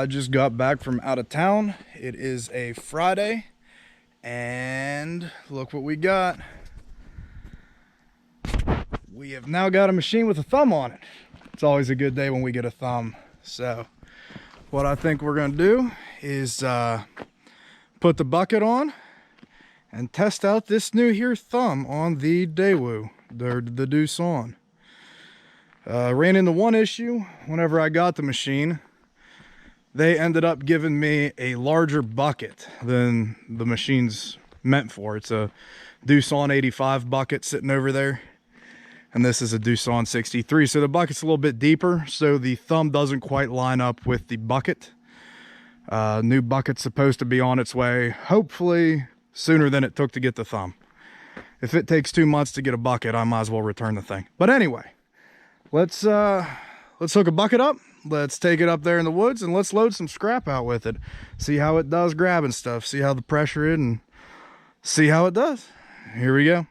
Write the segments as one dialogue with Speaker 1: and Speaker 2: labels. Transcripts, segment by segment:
Speaker 1: I just got back from out of town. It is a Friday, and look what we got. We have now got a machine with a thumb on it. It's always a good day when we get a thumb. So what I think we're gonna do is put the bucket on and test out this new here thumb on the Daewoo, the Doosan. Ran into one issue whenever I got the machine. They ended up giving me a larger bucket than the machine's meant for. It's a Doosan 85 bucket sitting over there, and this is a Doosan 63. So the bucket's a little bit deeper, so the thumb doesn't quite line up with the bucket. New bucket's supposed to be on its way, hopefully sooner than it took to get the thumb. If it takes 2 months to get a bucket, I might as well return the thing. But anyway, let's hook a bucket up. Let's take it up there in the woods and let's load some scrap out with it. See how it does grabbing stuff. See how the pressure is and see how it does. Here we go.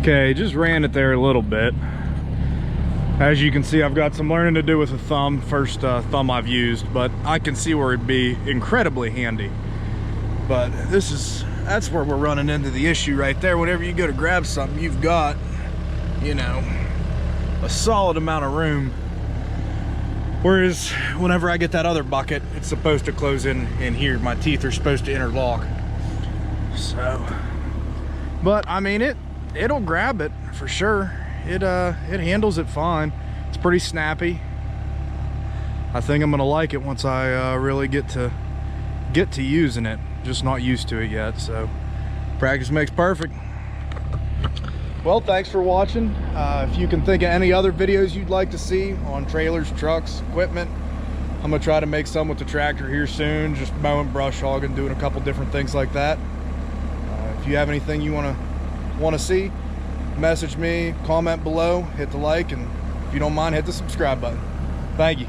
Speaker 1: Okay, just ran it there a little bit. As you can see, I've got some learning to do with the thumb. First thumb I've used, but I can see where it'd be incredibly handy. But that's where we're running into the issue right there. Whenever you go to grab something, you've got, you know, a solid amount of room Whereas whenever I get that other bucket, it's supposed to close in here. My teeth are supposed to interlock. So, but I mean, it'll grab it for sure. It handles it fine. It's pretty snappy. I think I'm gonna like it once I really get to using it. Just not used to it yet. So practice makes perfect. Well, thanks for watching. If you can think of any other videos you'd like to see on trailers, trucks, equipment, I'm gonna try to make some with the tractor here soon, just mowing, brush hogging, doing a couple different things like that. If you have anything you want to see, message me, comment below, hit the like, and if you don't mind, hit the subscribe button. Thank you.